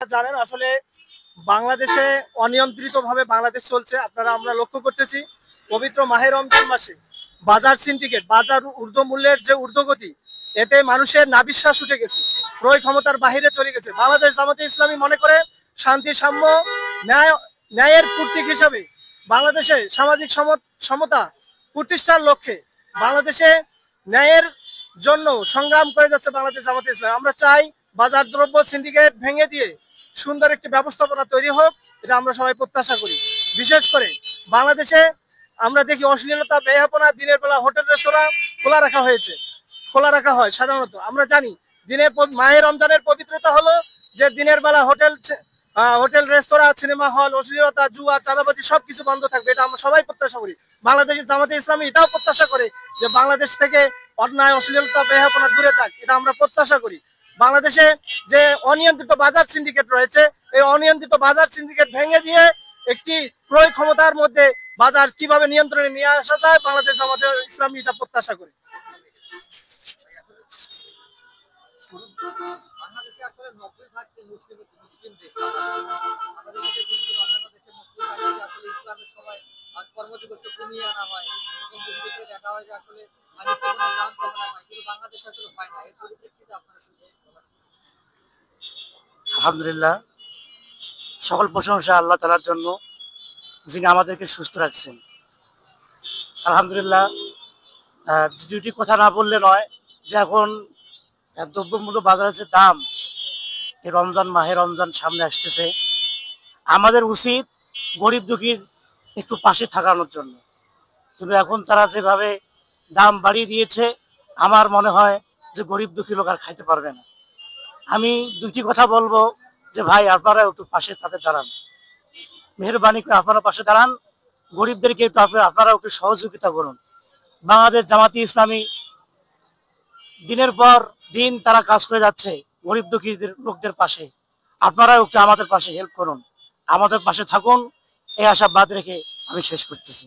জানেন আসলে বাংলাদেশে অনিয়ন্ত্রিতভাবে বাংলাদেশ চলছে। আমরা লক্ষ্য করতেছি পবিত্র মাহে রমজান মাসে বাজার সিন্ডিকেট, বাজার ঊর্ধ্বমূল্যের যে ঊর্ধ্বগতি, এতে মানুষের নাবিশ্বাস উঠে গেছে, ক্রয় ক্ষমতার বাহিরে চলে গেছে। বাংলাদেশ জামাতে ইসলামী মনে করে শান্তি, সাম্য, ন্যায় ন্যায়ের প্রতীক হিসাবে বাংলাদেশে সামাজিক সমতা প্রতিষ্ঠার লক্ষ্যে বাংলাদেশে ন্যায়ের জন্য সংগ্রাম করে যাচ্ছে বাংলাদেশ জামাতে ইসলামী। আমরা চাই বাজার দ্রব্য সিন্ডিকেট ভেঙে দিয়ে সুন্দর একটি ব্যবস্থাপনা তৈরি হোক, এটা আমরা সবাই প্রত্যাশা করি। বিশেষ করে বাংলাদেশে আমরা দেখি অশ্লীলতা, বেহাপনা, দিনের বেলা হোটেল রেস্তোরাঁ খোলা রাখা হয় সাধারণত। আমরা জানি মাহে রমজানের পবিত্রতা হলো যে দিনের বেলা হোটেল, রেস্তোরাঁ, সিনেমা হল, অশ্লীলতা, জুয়া, চাঁদাবাজি সবকিছু বন্ধ থাকবে, এটা আমরা সবাই প্রত্যাশা করি। বাংলাদেশের জামাতে ইসলামী এটাও প্রত্যাশা করে যে বাংলাদেশ থেকে অন্যায়, অশ্লীলতা, বেহাপনা দূরে যাক, এটা আমরা প্রত্যাশা করি। বাংলাদেশে যে অনিয়ন্ত্রিত বাজার সিন্ডিকেট রয়েছে, এই অনিয়ন্ত্রিত বাজার সিন্ডিকেট ভেঙে দিয়ে একটি ক্রয় ক্ষমতার মধ্যে বাজার কিভাবে নিয়ন্ত্রণে নিয়ে আসা যায়, বাংলাদেশ জামাতে ইসলামী এটা প্রত্যাশা করি। বাংলাদেশে আসলে 90% মুসলিম দেশ। আমাদের দেশে কিন্তু অন্যান্য দেশে মুসলিম আসলে ইসলামের সময় কর্মদিবস কমিয়ে আনা হয় এবং দেশে দেখা হয় যে আসলে পানিতে কোনো দাম কমানো হয়, কিন্তু বাংলাদেশে আসলে হয় না। এর পরিপ্রেক্ষিতে আপনারা কি বলেন? আলহামদুলিল্লাহ, সকল প্রশংসা আল্লাহ তাআলার জন্য, যিনি আমাদেরকে সুস্থ রাখছেন। আলহামদুলিল্লাহ, দুটি কথা না বললে নয় যে এখন দ্রব্যমূল্য বাজারের যে দাম, এই মাহে রমজান সামনে আসতেছে, আমাদের উচিত গরিব দুঃখীর একটু পাশে থাকানোর জন্য। কিন্তু এখন তারা যেভাবে দাম বাড়িয়ে দিয়েছে, আমার মনে হয় যে গরিব দুঃখী লোক আর খাইতে পারবে না। আমি দুটি কথা বলবো যে ভাই, আপনারা একটু পাশে তাদের দাঁড়ান, মেহরবানি করে আপনারা পাশে দাঁড়ান, গরিবদেরকে একটু আপনারা একটু সহযোগিতা করুন। বাংলাদেশ জামাতি ইসলামী দিনের পর দিন তারা কাজ করে যাচ্ছে গরিব দুঃখীদের লোকদের পাশে। আপনারাও একটু আমাদের পাশে হেল্প করুন, আমাদের পাশে থাকুন, এই আশাবাদ রেখে আমি শেষ করতেছি।